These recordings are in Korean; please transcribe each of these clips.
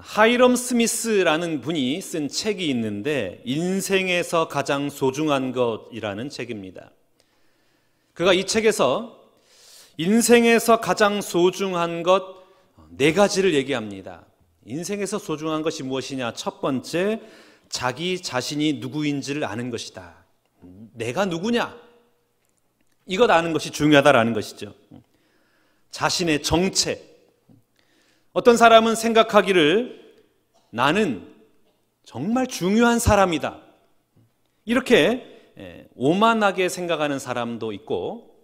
하이럼 스미스라는 분이 쓴 책이 있는데 인생에서 가장 소중한 것이라는 책입니다. 그가 이 책에서 인생에서 가장 소중한 것 4가지를 얘기합니다. 인생에서 소중한 것이 무엇이냐? 첫 번째, 자기 자신이 누구인지를 아는 것이다. 내가 누구냐? 이것 아는 것이 중요하다라는 것이죠. 자신의 정체. 어떤 사람은 생각하기를 나는 정말 중요한 사람이다. 이렇게 오만하게 생각하는 사람도 있고,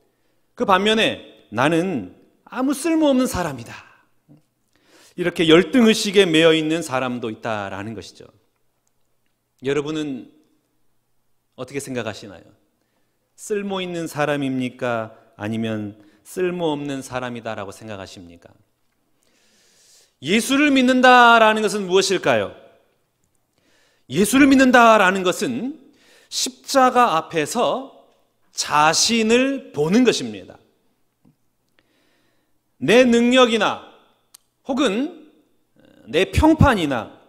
그 반면에 나는 아무 쓸모없는 사람이다. 이렇게 열등의식에 매여 있는 사람도 있다라는 것이죠. 여러분은 어떻게 생각하시나요? 쓸모있는 사람입니까? 아니면 쓸모없는 사람이다라고 생각하십니까? 예수를 믿는다라는 것은 무엇일까요? 예수를 믿는다라는 것은 십자가 앞에서 자신을 보는 것입니다. 내 능력이나 혹은 내 평판이나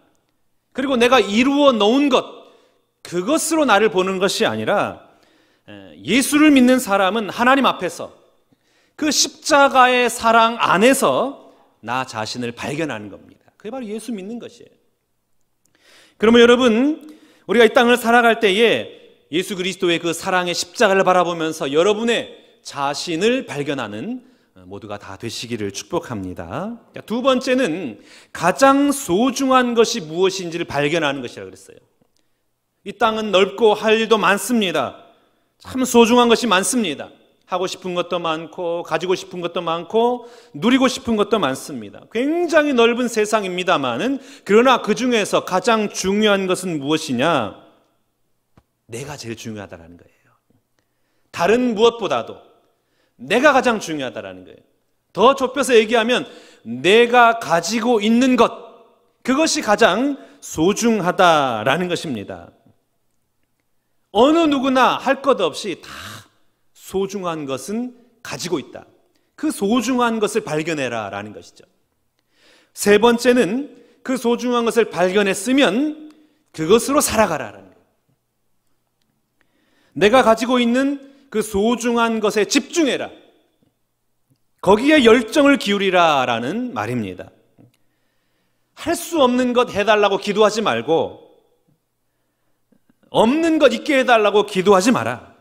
그리고 내가 이루어 놓은 것, 그것으로 나를 보는 것이 아니라 예수를 믿는 사람은 하나님 앞에서 그 십자가의 사랑 안에서 나 자신을 발견하는 겁니다. 그게 바로 예수 믿는 것이에요. 그러면 여러분, 우리가 이 땅을 살아갈 때에 예수 그리스도의 그 사랑의 십자가를 바라보면서 여러분의 자신을 발견하는 모두가 다 되시기를 축복합니다. 두 번째는 가장 소중한 것이 무엇인지를 발견하는 것이라고 그랬어요. 이 땅은 넓고 할 일도 많습니다. 참 소중한 것이 많습니다. 하고 싶은 것도 많고 가지고 싶은 것도 많고 누리고 싶은 것도 많습니다. 굉장히 넓은 세상입니다만은, 그러나 그 중에서 가장 중요한 것은 무엇이냐? 내가 제일 중요하다는 거예요. 다른 무엇보다도 내가 가장 중요하다는 거예요. 더 좁혀서 얘기하면 내가 가지고 있는 것, 그것이 가장 소중하다라는 것입니다. 어느 누구나 할 것 없이 다 소중한 것은 가지고 있다. 그 소중한 것을 발견해라 라는 것이죠. 세 번째는 그 소중한 것을 발견했으면 그것으로 살아가라라는 거예요. 내가 가지고 있는 그 소중한 것에 집중해라. 거기에 열정을 기울이라 라는 말입니다. 할 수 없는 것 해달라고 기도하지 말고, 없는 것 있게 해달라고 기도하지 마라.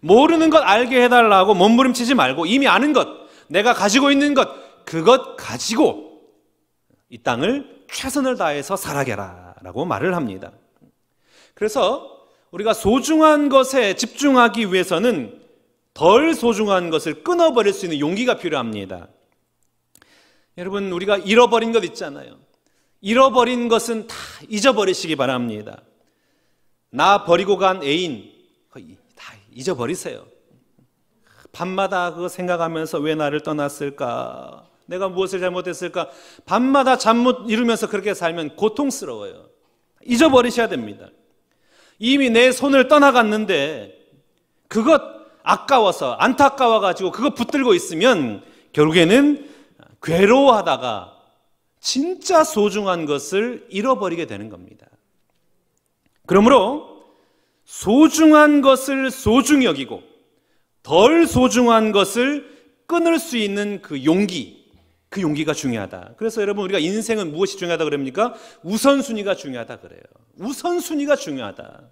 모르는 것 알게 해달라고 몸부림치지 말고, 이미 아는 것, 내가 가지고 있는 것, 그것 가지고 이 땅을 최선을 다해서 살아가라 라고 말을 합니다. 그래서 우리가 소중한 것에 집중하기 위해서는 덜 소중한 것을 끊어버릴 수 있는 용기가 필요합니다. 여러분, 우리가 잃어버린 것 있잖아요. 잃어버린 것은 다 잊어버리시기 바랍니다. 나 버리고 간 애인 다 잊어버리세요. 밤마다 그거 생각하면서 왜 나를 떠났을까? 내가 무엇을 잘못했을까? 밤마다 잠 못 이루면서 그렇게 살면 고통스러워요. 잊어버리셔야 됩니다. 이미 내 손을 떠나갔는데 그것 아까워서 안타까워가지고 그거 붙들고 있으면 결국에는 괴로워하다가 진짜 소중한 것을 잃어버리게 되는 겁니다. 그러므로 소중한 것을 소중히 여기고 덜 소중한 것을 끊을 수 있는 그 용기가 중요하다. 그래서 여러분, 우리가 인생은 무엇이 중요하다 그럽니까? 우선순위가 중요하다 그래요. 우선순위가 중요하다.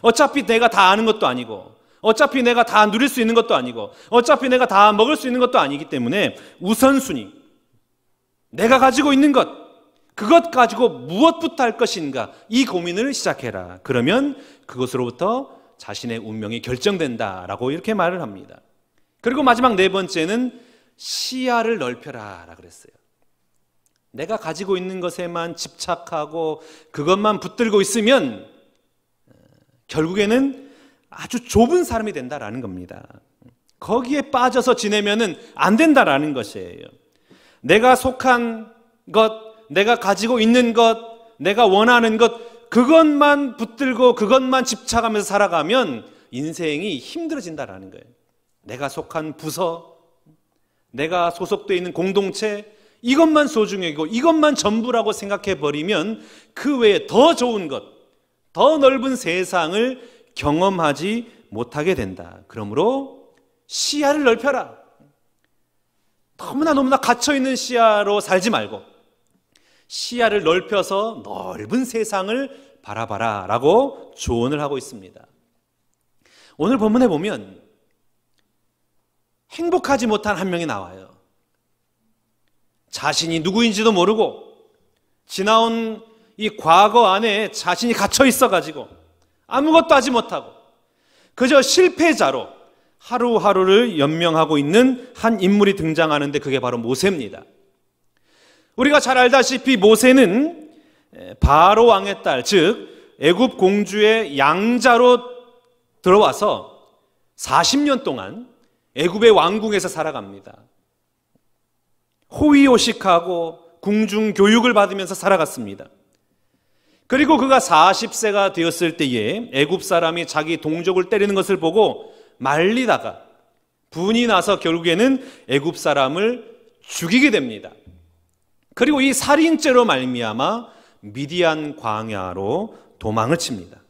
어차피 내가 다 아는 것도 아니고, 어차피 내가 다 누릴 수 있는 것도 아니고, 어차피 내가 다 먹을 수 있는 것도 아니기 때문에 우선순위, 내가 가지고 있는 것, 그것 가지고 무엇부터 할 것인가, 이 고민을 시작해라. 그러면 그것으로부터 자신의 운명이 결정된다라고 이렇게 말을 합니다. 그리고 마지막 네 번째는 시야를 넓혀라 라고 그랬어요. 내가 가지고 있는 것에만 집착하고 그것만 붙들고 있으면 결국에는 아주 좁은 사람이 된다라는 겁니다. 거기에 빠져서 지내면은 안 된다라는 것이에요. 내가 속한 것, 내가 가지고 있는 것, 내가 원하는 것, 그것만 붙들고 그것만 집착하면서 살아가면 인생이 힘들어진다라는 거예요. 내가 속한 부서, 내가 소속되어 있는 공동체, 이것만 소중하고 이것만 전부라고 생각해 버리면 그 외에 더 좋은 것, 더 넓은 세상을 경험하지 못하게 된다. 그러므로 시야를 넓혀라. 너무나 갇혀있는 시야로 살지 말고 시야를 넓혀서 넓은 세상을 바라봐라 라고 조언을 하고 있습니다. 오늘 본문에 보면 행복하지 못한 한 명이 나와요. 자신이 누구인지도 모르고 지나온 이 과거 안에 자신이 갇혀 있어가지고 아무것도 하지 못하고 그저 실패자로 하루하루를 연명하고 있는 한 인물이 등장하는데 그게 바로 모세입니다. 우리가 잘 알다시피 모세는 바로 왕의 딸, 즉 애굽 공주의 양자로 들어와서 40년 동안 애굽의 왕궁에서 살아갑니다. 호의호식하고 궁중 교육을 받으면서 살아갔습니다. 그리고 그가 40세가 되었을 때에 애굽 사람이 자기 동족을 때리는 것을 보고 말리다가 분이 나서 결국에는 애굽 사람을 죽이게 됩니다. 그리고 이 살인죄로 말미암아 미디안 광야로 도망을 칩니다.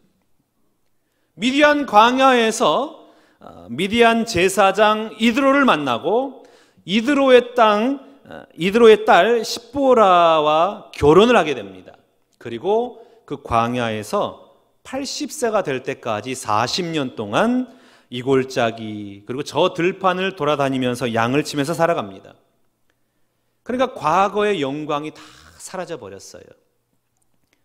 미디안 광야에서 미디안 제사장 이드로를 만나고 이드로의 딸 십보라와 결혼을 하게 됩니다. 그리고 그 광야에서 80세가 될 때까지 40년 동안 이골짜기 그리고 저 들판을 돌아다니면서 양을 치면서 살아갑니다. 그러니까 과거의 영광이 다 사라져 버렸어요.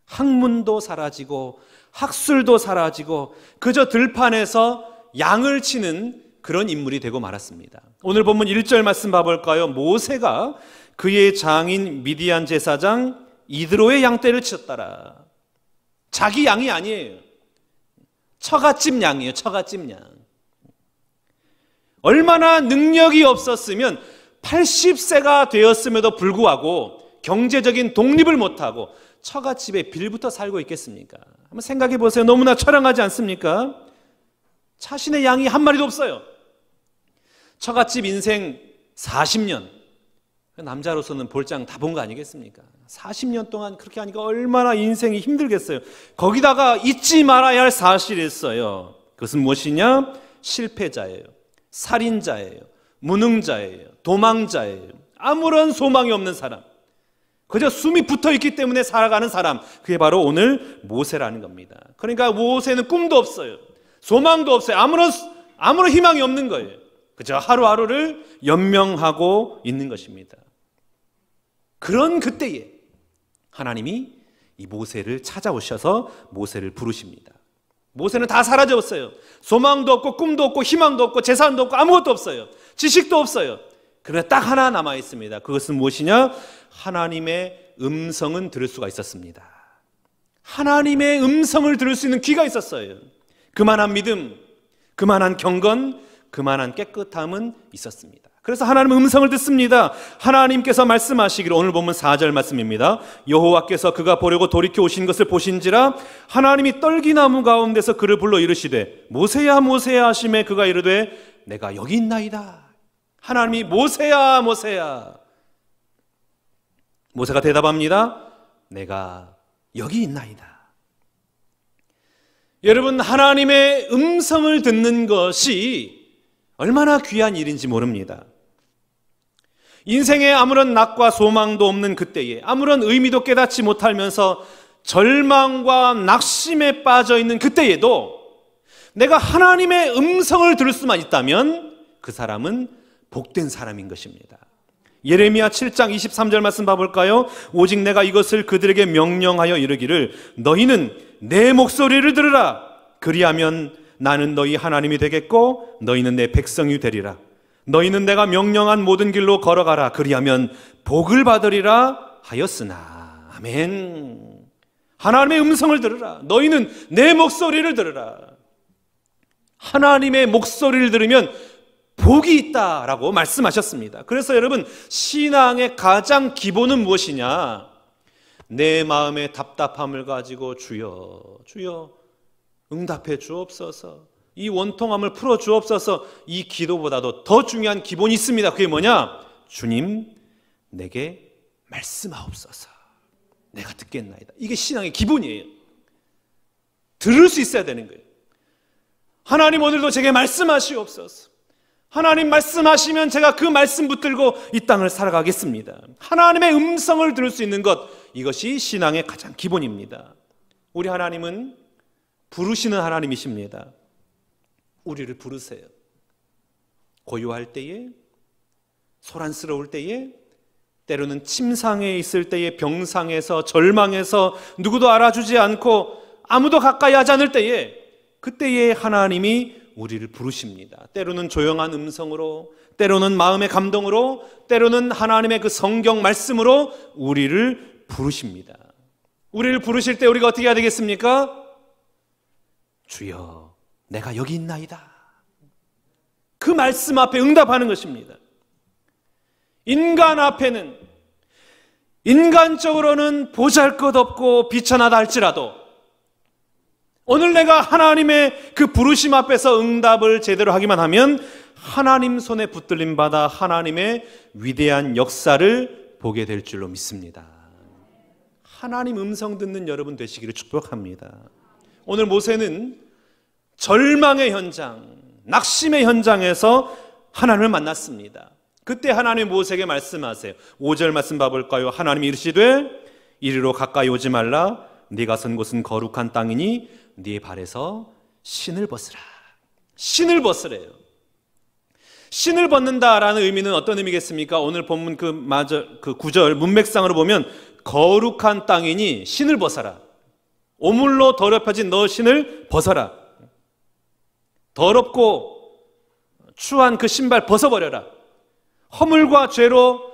학문도 사라지고 학술도 사라지고 그저 들판에서 양을 치는 그런 인물이 되고 말았습니다. 오늘 본문 1절 말씀 봐볼까요? 모세가 그의 장인 미디안 제사장 이드로의 양떼를 치었더라. 자기 양이 아니에요. 처갓집 양이에요. 처갓집 양. 얼마나 능력이 없었으면 80세가 되었음에도 불구하고 경제적인 독립을 못하고 처갓집에 빌부터 살고 있겠습니까? 한번 생각해 보세요. 너무나 처량하지 않습니까? 자신의 양이 한 마리도 없어요. 처갓집 인생 40년. 남자로서는 볼장 다 본 거 아니겠습니까? 40년 동안 그렇게 하니까 얼마나 인생이 힘들겠어요. 거기다가 잊지 말아야 할 사실이 있어요. 그것은 무엇이냐? 실패자예요. 살인자예요. 무능자예요. 도망자예요. 아무런 소망이 없는 사람. 그저 숨이 붙어있기 때문에 살아가는 사람. 그게 바로 오늘 모세라는 겁니다. 그러니까 모세는 꿈도 없어요. 소망도 없어요. 아무런 희망이 없는 거예요. 그저 하루하루를 연명하고 있는 것입니다. 그런 그때에 하나님이 이 모세를 찾아오셔서 모세를 부르십니다. 모세는 다 사라졌어요. 소망도 없고 꿈도 없고 희망도 없고 재산도 없고 아무것도 없어요. 지식도 없어요. 그러나 딱 하나 남아 있습니다. 그것은 무엇이냐? 하나님의 음성은 들을 수가 있었습니다. 하나님의 음성을 들을 수 있는 귀가 있었어요. 그만한 믿음, 그만한 경건, 그만한 깨끗함은 있었습니다. 그래서 하나님의 음성을 듣습니다. 하나님께서 말씀하시기를 오늘 보면 4절 말씀입니다. 여호와께서 그가 보려고 돌이켜 오신 것을 보신지라 하나님이 떨기나무 가운데서 그를 불러 이르시되 모세야 모세야 하시매 그가 이르되 내가 여기 있나이다. 하나님이 모세야 모세야. 모세가 대답합니다. 내가 여기 있나이다. 여러분, 하나님의 음성을 듣는 것이 얼마나 귀한 일인지 모릅니다. 인생에 아무런 낙과 소망도 없는 그때에 아무런 의미도 깨닫지 못하면서 절망과 낙심에 빠져 있는 그때에도 내가 하나님의 음성을 들을 수만 있다면 그 사람은 복된 사람인 것입니다. 예레미야 7장 23절 말씀 봐볼까요? 오직 내가 이것을 그들에게 명령하여 이르기를 너희는 내 목소리를 들으라. 그리하면 나는 너희 하나님이 되겠고 너희는 내 백성이 되리라. 너희는 내가 명령한 모든 길로 걸어가라. 그리하면 복을 받으리라 하였으나. 아멘. 하나님의 음성을 들으라. 너희는 내 목소리를 들으라. 하나님의 목소리를 들으면 복이 있다라고 말씀하셨습니다. 그래서 여러분, 신앙의 가장 기본은 무엇이냐? 내 마음의 답답함을 가지고 주여 응답해 주옵소서, 이 원통함을 풀어 주옵소서, 이 기도보다도 더 중요한 기본이 있습니다. 그게 뭐냐? 주님, 내게 말씀하옵소서. 내가 듣겠나이다. 이게 신앙의 기본이에요. 들을 수 있어야 되는 거예요. 하나님 오늘도 제게 말씀하시옵소서. 하나님 말씀하시면 제가 그 말씀 붙들고 이 땅을 살아가겠습니다. 하나님의 음성을 들을 수 있는 것, 이것이 신앙의 가장 기본입니다. 우리 하나님은 부르시는 하나님이십니다. 우리를 부르세요. 고요할 때에, 소란스러울 때에, 때로는 침상에 있을 때에, 병상에서, 절망해서 누구도 알아주지 않고 아무도 가까이 하지 않을 때에, 그때에 하나님이 우리를 부르십니다. 때로는 조용한 음성으로, 때로는 마음의 감동으로, 때로는 하나님의 그 성경 말씀으로 우리를 부르십니다. 우리를 부르실 때 우리가 어떻게 해야 되겠습니까? 주여, 내가 여기 있나이다. 그 말씀 앞에 응답하는 것입니다. 인간 앞에는, 인간적으로는 보잘것없고 비천하다 할지라도 오늘 내가 하나님의 그 부르심 앞에서 응답을 제대로 하기만 하면 하나님 손에 붙들림 받아 하나님의 위대한 역사를 보게 될 줄로 믿습니다. 하나님 음성 듣는 여러분 되시기를 축복합니다. 오늘 모세는 절망의 현장, 낙심의 현장에서 하나님을 만났습니다. 그때 하나님이 모세에게 말씀하세요. 5절 말씀 봐볼까요? 하나님이 이르시되 이리로 가까이 오지 말라. 네가 선 곳은 거룩한 땅이니 네 발에서 신을 벗으라. 신을 벗으래요. 신을 벗는다라는 의미는 어떤 의미겠습니까? 오늘 본문 그 9절 문맥상으로 보면 거룩한 땅이니 신을 벗어라. 오물로 더럽혀진 너 신을 벗어라. 더럽고 추한 그 신발 벗어버려라. 허물과 죄로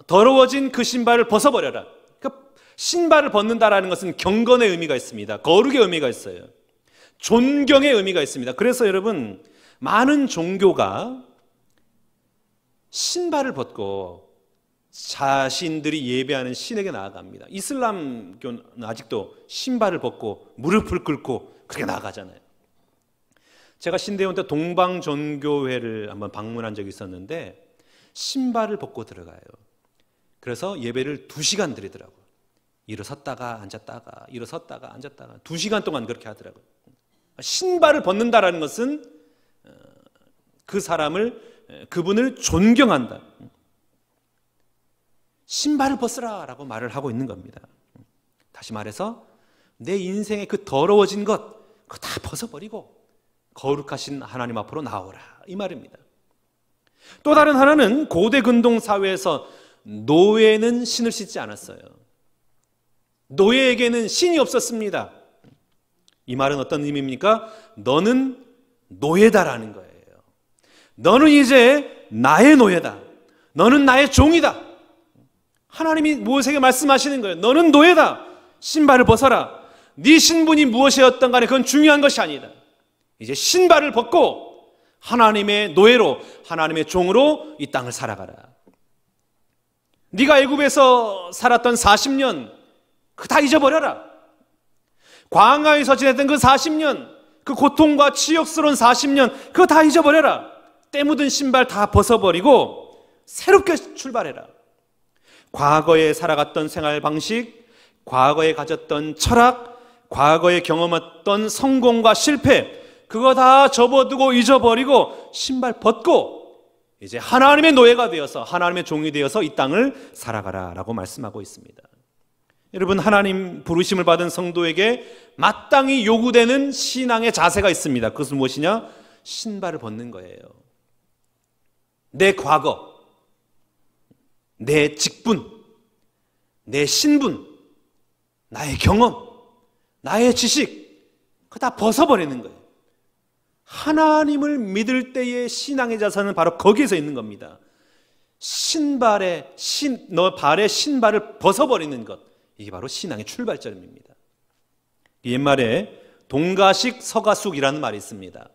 더러워진 그 신발을 벗어버려라. 그러니까 신발을 벗는다라는 것은 경건의 의미가 있습니다. 거룩의 의미가 있어요. 존경의 의미가 있습니다. 그래서 여러분, 많은 종교가 신발을 벗고 자신들이 예배하는 신에게 나아갑니다. 이슬람교는 아직도 신발을 벗고 무릎을 꿇고 그렇게 나아가잖아요. 제가 신대원 때 동방전교회를 한번 방문한 적이 있었는데 신발을 벗고 들어가요. 그래서 예배를 2시간 드리더라고요. 일어섰다가 앉았다가 일어섰다가 앉았다가 2시간 동안 그렇게 하더라고요. 신발을 벗는다라는 것은 그 사람을, 그분을 존경한다. 신발을 벗으라 라고 말을 하고 있는 겁니다. 다시 말해서 내 인생의 그 더러워진 것, 그거 다 벗어버리고 거룩하신 하나님 앞으로 나오라, 이 말입니다. 또 다른 하나는 고대 근동 사회에서 노예는 신을 씻지 않았어요. 노예에게는 신이 없었습니다. 이 말은 어떤 의미입니까? 너는 노예다라는 거예요. 너는 이제 나의 노예다. 너는 나의 종이다. 하나님이 모세에게 말씀하시는 거예요. 너는 노예다. 신발을 벗어라. 네 신분이 무엇이었던 간에 그건 중요한 것이 아니다. 이제 신발을 벗고 하나님의 노예로, 하나님의 종으로 이 땅을 살아가라. 네가 애굽에서 살았던 40년 그거 다 잊어버려라. 광야에서 지냈던 그 40년, 그 고통과 치욕스러운 40년 그거 다 잊어버려라. 때 묻은 신발 다 벗어버리고 새롭게 출발해라. 과거에 살아갔던 생활 방식, 과거에 가졌던 철학, 과거에 경험했던 성공과 실패, 그거 다 접어두고 잊어버리고 신발 벗고 이제 하나님의 노예가 되어서, 하나님의 종이 되어서 이 땅을 살아가라 라고 말씀하고 있습니다. 여러분, 하나님 부르심을 받은 성도에게 마땅히 요구되는 신앙의 자세가 있습니다. 그것은 무엇이냐? 신발을 벗는 거예요. 내 과거, 내 직분, 내 신분, 나의 경험, 나의 지식, 그거 다 벗어버리는 거예요. 하나님을 믿을 때의 신앙의 자세는 바로 거기에서 있는 겁니다. 너 발의 신발을 벗어버리는 것, 이게 바로 신앙의 출발점입니다. 옛말에 동가식 서가숙이라는 말이 있습니다.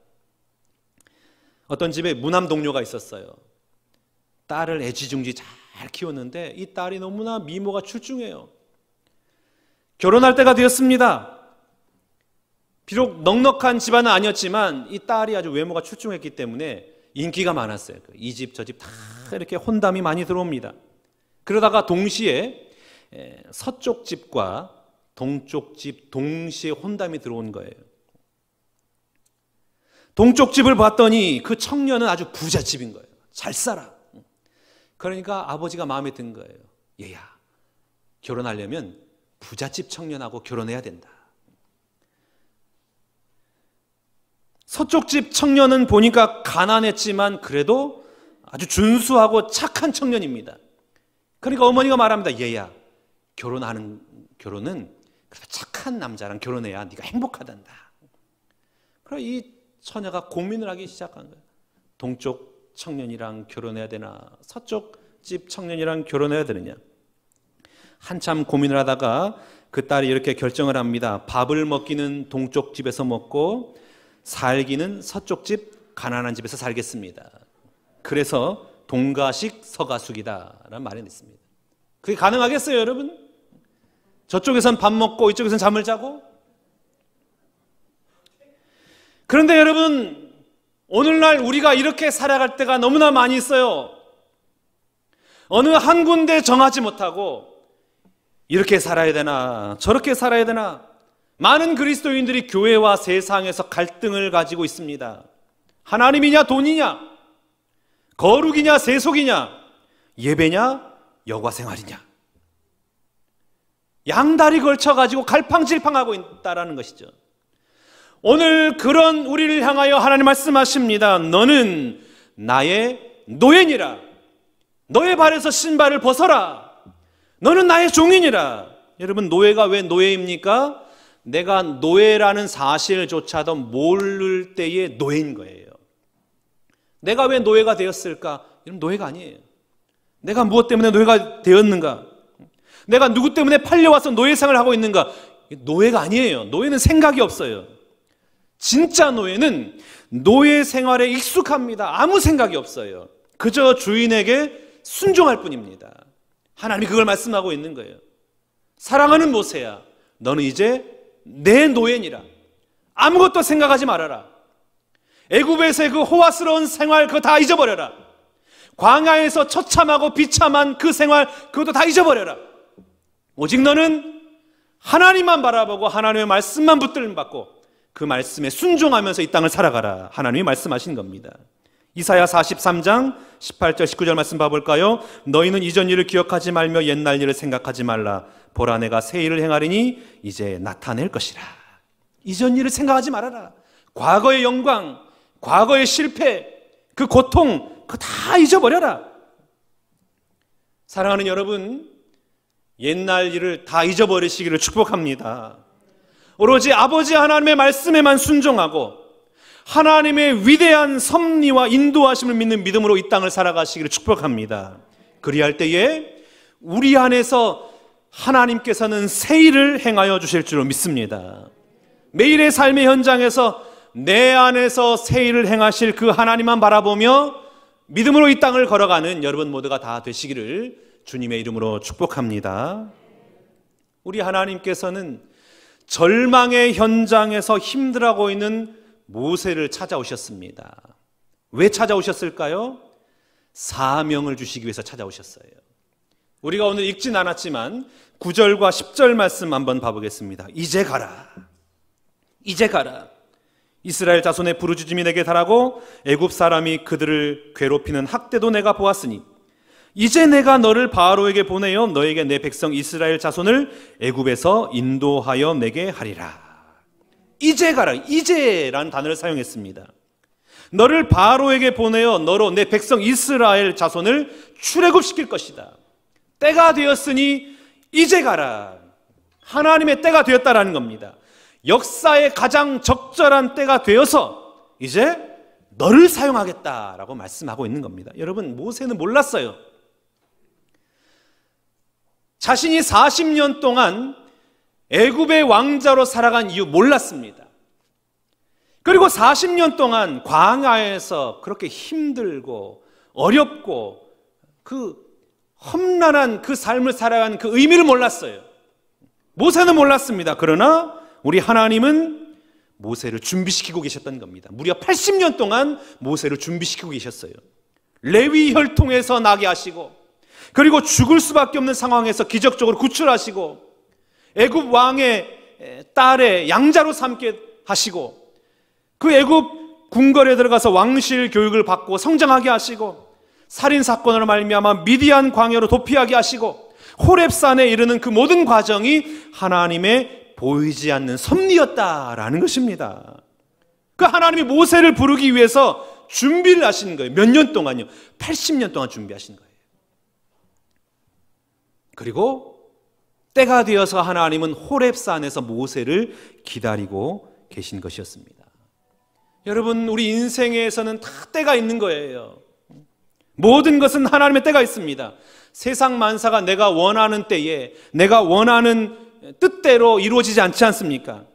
어떤 집에 무남 동료가 있었어요. 딸을 애지중지 잘 키웠는데 이 딸이 너무나 미모가 출중해요. 결혼할 때가 되었습니다. 비록 넉넉한 집안은 아니었지만 이 딸이 아주 외모가 출중했기 때문에 인기가 많았어요. 이 집 저 집 다 이렇게 혼담이 많이 들어옵니다. 그러다가 동시에 서쪽 집과 동쪽 집 동시에 혼담이 들어온 거예요. 동쪽 집을 봤더니 그 청년은 아주 부잣집인 거예요. 잘 살아. 그러니까 아버지가 마음에 든 거예요. 얘야, 결혼하려면 부잣집 청년하고 결혼해야 된다. 서쪽 집 청년은 보니까 가난했지만 그래도 아주 준수하고 착한 청년입니다. 그러니까 어머니가 말합니다. 얘야, 결혼은 그래도 착한 남자랑 결혼해야 네가 행복하단다. 그래서 이 처녀가 고민을 하기 시작한 거예요. 동쪽 청년이랑 결혼해야 되나, 서쪽 집 청년이랑 결혼해야 되느냐. 한참 고민을 하다가 그 딸이 이렇게 결정을 합니다. 밥을 먹기는 동쪽 집에서 먹고 살기는 서쪽 집 가난한 집에서 살겠습니다. 그래서 동가식 서가숙이다라는 말이 있습니다. 그게 가능하겠어요, 여러분? 저쪽에선 밥 먹고 이쪽에선 잠을 자고? 그런데 여러분, 오늘날 우리가 이렇게 살아갈 때가 너무나 많이 있어요. 어느 한 군데 정하지 못하고 이렇게 살아야 되나 저렇게 살아야 되나, 많은 그리스도인들이 교회와 세상에서 갈등을 가지고 있습니다. 하나님이냐 돈이냐, 거룩이냐 세속이냐, 예배냐 여가생활이냐, 양다리 걸쳐가지고 갈팡질팡하고 있다라는 것이죠. 오늘 그런 우리를 향하여 하나님 말씀하십니다. 너는 나의 노예니라. 너의 발에서 신발을 벗어라. 너는 나의 종이니라. 여러분, 노예가 왜 노예입니까? 내가 노예라는 사실조차도 모를 때의 노예인 거예요. 내가 왜 노예가 되었을까? 여러분, 노예가 아니에요. 내가 무엇 때문에 노예가 되었는가? 내가 누구 때문에 팔려와서 노예 생활을 하고 있는가? 노예가 아니에요. 노예는 생각이 없어요. 진짜 노예는 노예 생활에 익숙합니다. 아무 생각이 없어요. 그저 주인에게 순종할 뿐입니다. 하나님이 그걸 말씀하고 있는 거예요. 사랑하는 모세야, 너는 이제 내 노예니라. 아무것도 생각하지 말아라. 애굽에서의 그 호화스러운 생활 그거 다 잊어버려라. 광야에서 처참하고 비참한 그 생활 그것도 다 잊어버려라. 오직 너는 하나님만 바라보고 하나님의 말씀만 붙들림받고 그 말씀에 순종하면서 이 땅을 살아가라. 하나님이 말씀하신 겁니다. 이사야 43장 18절 19절 말씀 봐볼까요? 너희는 이전 일을 기억하지 말며 옛날 일을 생각하지 말라. 보라, 내가 새 일을 행하리니 이제 나타낼 것이라. 이전 일을 생각하지 말아라. 과거의 영광, 과거의 실패, 그 고통 그거 다 잊어버려라. 사랑하는 여러분, 옛날 일을 다 잊어버리시기를 축복합니다. 오로지 아버지 하나님의 말씀에만 순종하고 하나님의 위대한 섭리와 인도하심을 믿는 믿음으로 이 땅을 살아가시기를 축복합니다. 그리할 때에 우리 안에서 하나님께서는 새 일을 행하여 주실 줄로 믿습니다. 매일의 삶의 현장에서 내 안에서 새 일을 행하실 그 하나님만 바라보며 믿음으로 이 땅을 걸어가는 여러분 모두가 다 되시기를 주님의 이름으로 축복합니다. 우리 하나님께서는 절망의 현장에서 힘들어하고 있는 모세를 찾아오셨습니다. 왜 찾아오셨을까요? 사명을 주시기 위해서 찾아오셨어요. 우리가 오늘 읽진 않았지만 9절과 10절 말씀 한번 봐보겠습니다. 이제 가라. 이제 가라. 이스라엘 자손의 부르짖음이 내게 달하고 애굽 사람이 그들을 괴롭히는 학대도 내가 보았으니 이제 내가 너를 바로에게 보내어 너에게 내 백성 이스라엘 자손을 애굽에서 인도하여 내게 하리라. 이제 가라. 이제라는 단어를 사용했습니다. 너를 바로에게 보내어 너로 내 백성 이스라엘 자손을 출애굽시킬 것이다. 때가 되었으니 이제 가라. 하나님의 때가 되었다라는 겁니다. 역사의 가장 적절한 때가 되어서 이제 너를 사용하겠다라고 말씀하고 있는 겁니다. 여러분, 모세는 몰랐어요. 자신이 40년 동안 애굽의 왕자로 살아간 이유 몰랐습니다. 그리고 40년 동안 광야에서 그렇게 힘들고 어렵고 그 험난한 그 삶을 살아가는 그 의미를 몰랐어요. 모세는 몰랐습니다. 그러나 우리 하나님은 모세를 준비시키고 계셨던 겁니다. 무려 80년 동안 모세를 준비시키고 계셨어요. 레위 혈통에서 나게 하시고 그리고 죽을 수밖에 없는 상황에서 기적적으로 구출하시고 애굽 왕의 딸의 양자로 삼게 하시고 그 애굽 궁궐에 들어가서 왕실 교육을 받고 성장하게 하시고 살인 사건으로 말미암아 미디안 광야로 도피하게 하시고 호렙산에 이르는 그 모든 과정이 하나님의 보이지 않는 섭리였다라는 것입니다. 그 하나님이 모세를 부르기 위해서 준비를 하시는 거예요. 몇 년 동안요? 80년 동안 준비하신 거예요. 그리고 때가 되어서 하나님은 호렙산에서 모세를 기다리고 계신 것이었습니다. 여러분, 우리 인생에서는 다 때가 있는 거예요. 모든 것은 하나님의 때가 있습니다. 세상 만사가 내가 원하는 때에 내가 원하는 뜻대로 이루어지지 않지 않습니까?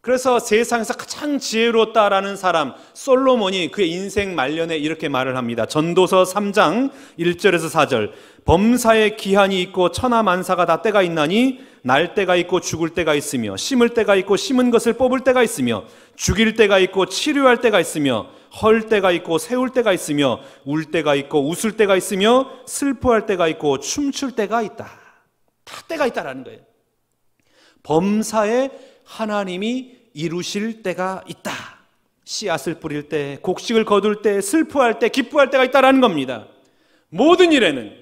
그래서 세상에서 가장 지혜로웠다라는 사람 솔로몬이 그의 인생 말년에 이렇게 말을 합니다. 전도서 3장 1절에서 4절. 범사에 기한이 있고 천하만사가 다 때가 있나니 날 때가 있고 죽을 때가 있으며 심을 때가 있고 심은 것을 뽑을 때가 있으며 죽일 때가 있고 치료할 때가 있으며 헐 때가 있고 세울 때가 있으며 울 때가 있고 웃을 때가 있으며 슬퍼할 때가 있고 춤출 때가 있다. 다 때가 있다라는 거예요. 범사에 하나님이 이루실 때가 있다. 씨앗을 뿌릴 때, 곡식을 거둘 때, 슬퍼할 때, 기뻐할 때가 있다라는 겁니다. 모든 일에는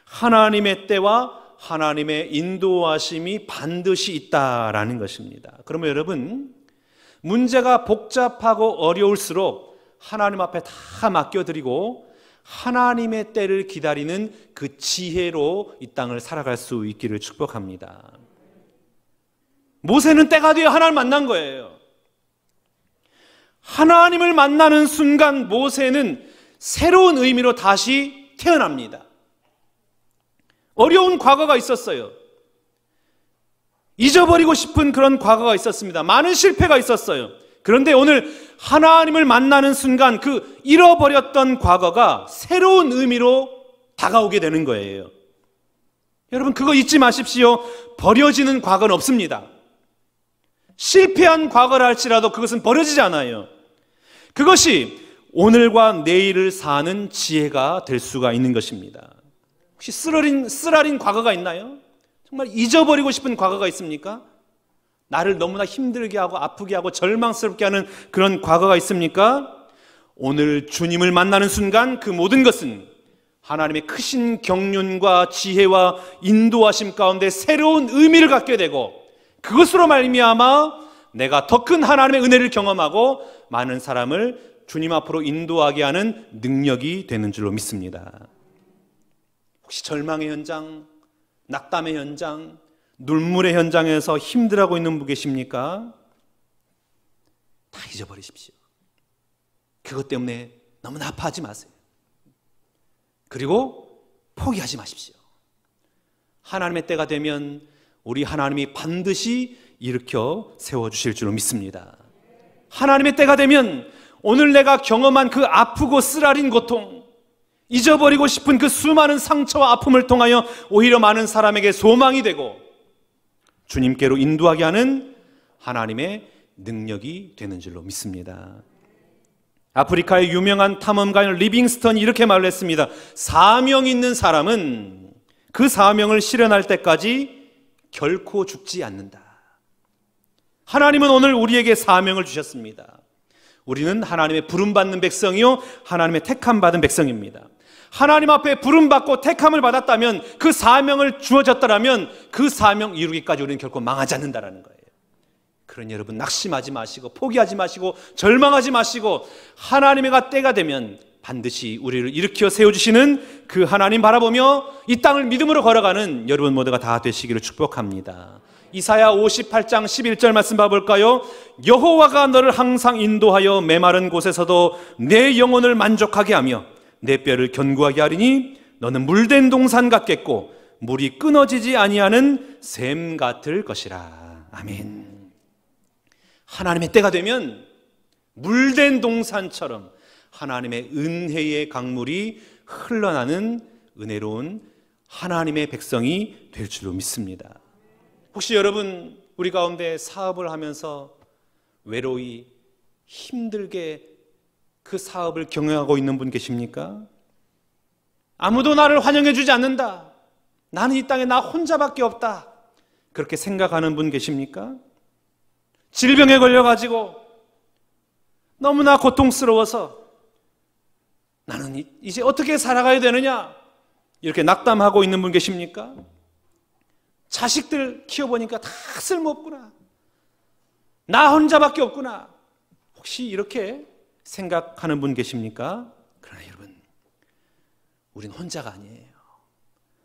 하나님의 때와 하나님의 인도하심이 반드시 있다라는 것입니다. 그러면 여러분, 문제가 복잡하고 어려울수록 하나님 앞에 다 맡겨드리고 하나님의 때를 기다리는 그 지혜로 이 땅을 살아갈 수 있기를 축복합니다. 모세는 때가 되어 하나님을 만난 거예요. 하나님을 만나는 순간 모세는 새로운 의미로 다시 태어납니다. 어려운 과거가 있었어요. 잊어버리고 싶은 그런 과거가 있었습니다. 많은 실패가 있었어요. 그런데 오늘 하나님을 만나는 순간 그 잃어버렸던 과거가 새로운 의미로 다가오게 되는 거예요. 여러분, 그거 잊지 마십시오. 버려지는 과거는 없습니다. 실패한 과거라 할지라도 그것은 버려지지 않아요. 그것이 오늘과 내일을 사는 지혜가 될 수가 있는 것입니다. 혹시 쓰라린 과거가 있나요? 정말 잊어버리고 싶은 과거가 있습니까? 나를 너무나 힘들게 하고 아프게 하고 절망스럽게 하는 그런 과거가 있습니까? 오늘 주님을 만나는 순간 그 모든 것은 하나님의 크신 경륜과 지혜와 인도하심 가운데 새로운 의미를 갖게 되고 그것으로 말미암아 내가 더 큰 하나님의 은혜를 경험하고 많은 사람을 주님 앞으로 인도하게 하는 능력이 되는 줄로 믿습니다. 혹시 절망의 현장, 낙담의 현장, 눈물의 현장에서 힘들어하고 있는 분 계십니까? 다 잊어버리십시오. 그것 때문에 너무나 아파하지 마세요. 그리고 포기하지 마십시오. 하나님의 때가 되면 우리 하나님이 반드시 일으켜 세워주실 줄로 믿습니다. 하나님의 때가 되면 오늘 내가 경험한 그 아프고 쓰라린 고통, 잊어버리고 싶은 그 수많은 상처와 아픔을 통하여 오히려 많은 사람에게 소망이 되고 주님께로 인도하게 하는 하나님의 능력이 되는 줄로 믿습니다. 아프리카의 유명한 탐험가인 리빙스턴이 이렇게 말을 했습니다. 사명 있는 사람은 그 사명을 실현할 때까지 결코 죽지 않는다. 하나님은 오늘 우리에게 사명을 주셨습니다. 우리는 하나님의 부름받는 백성이요 하나님의 택함받은 백성입니다. 하나님 앞에 부름받고 택함을 받았다면 그 사명을 주어졌다면 그 사명 이루기까지 우리는 결코 망하지 않는다는 거예요. 그러니 여러분 낙심하지 마시고 포기하지 마시고 절망하지 마시고 하나님의 때가 되면 반드시 우리를 일으켜 세워주시는 그 하나님 바라보며 이 땅을 믿음으로 걸어가는 여러분 모두가 다 되시기를 축복합니다. 이사야 58장 11절 말씀 봐볼까요? 여호와가 너를 항상 인도하여 메마른 곳에서도 내 영혼을 만족하게 하며 내 뼈를 견고하게 하리니 너는 물된 동산 같겠고 물이 끊어지지 아니하는 샘 같을 것이라. 아멘. 하나님의 때가 되면 물된 동산처럼 하나님의 은혜의 강물이 흘러나는 은혜로운 하나님의 백성이 될 줄로 믿습니다. 혹시 여러분 우리 가운데 사업을 하면서 외로이 힘들게 그 사업을 경영하고 있는 분 계십니까? 아무도 나를 환영해 주지 않는다. 나는 이 땅에 나 혼자밖에 없다. 그렇게 생각하는 분 계십니까? 질병에 걸려가지고 너무나 고통스러워서 나는 이제 어떻게 살아가야 되느냐, 이렇게 낙담하고 있는 분 계십니까? 자식들 키워보니까 다 쓸모없구나, 나 혼자밖에 없구나, 혹시 이렇게 생각하는 분 계십니까? 그러나 여러분, 우린 혼자가 아니에요.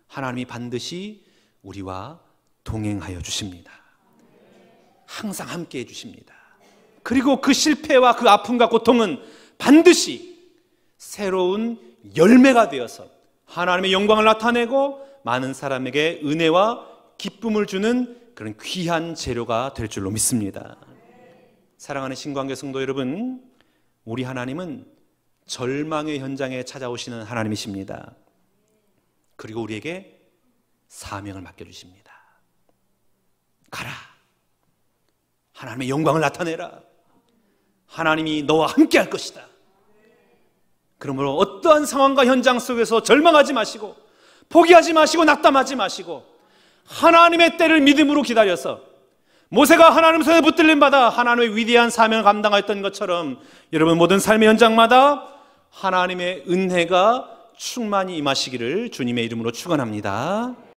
하나님이 반드시 우리와 동행하여 주십니다. 항상 함께 해주십니다. 그리고 그 실패와 그 아픔과 고통은 반드시 새로운 열매가 되어서 하나님의 영광을 나타내고 많은 사람에게 은혜와 기쁨을 주는 그런 귀한 재료가 될 줄로 믿습니다. 사랑하는 신관계 성도 여러분, 우리 하나님은 절망의 현장에 찾아오시는 하나님이십니다. 그리고 우리에게 사명을 맡겨주십니다. 가라, 하나님의 영광을 나타내라. 하나님이 너와 함께 할 것이다. 그러므로 어떠한 상황과 현장 속에서 절망하지 마시고, 포기하지 마시고, 낙담하지 마시고, 하나님의 때를 믿음으로 기다려서 모세가 하나님 손에 붙들림받아 하나님의 위대한 사명을 감당했던 것처럼 여러분 모든 삶의 현장마다 하나님의 은혜가 충만히 임하시기를 주님의 이름으로 축원합니다.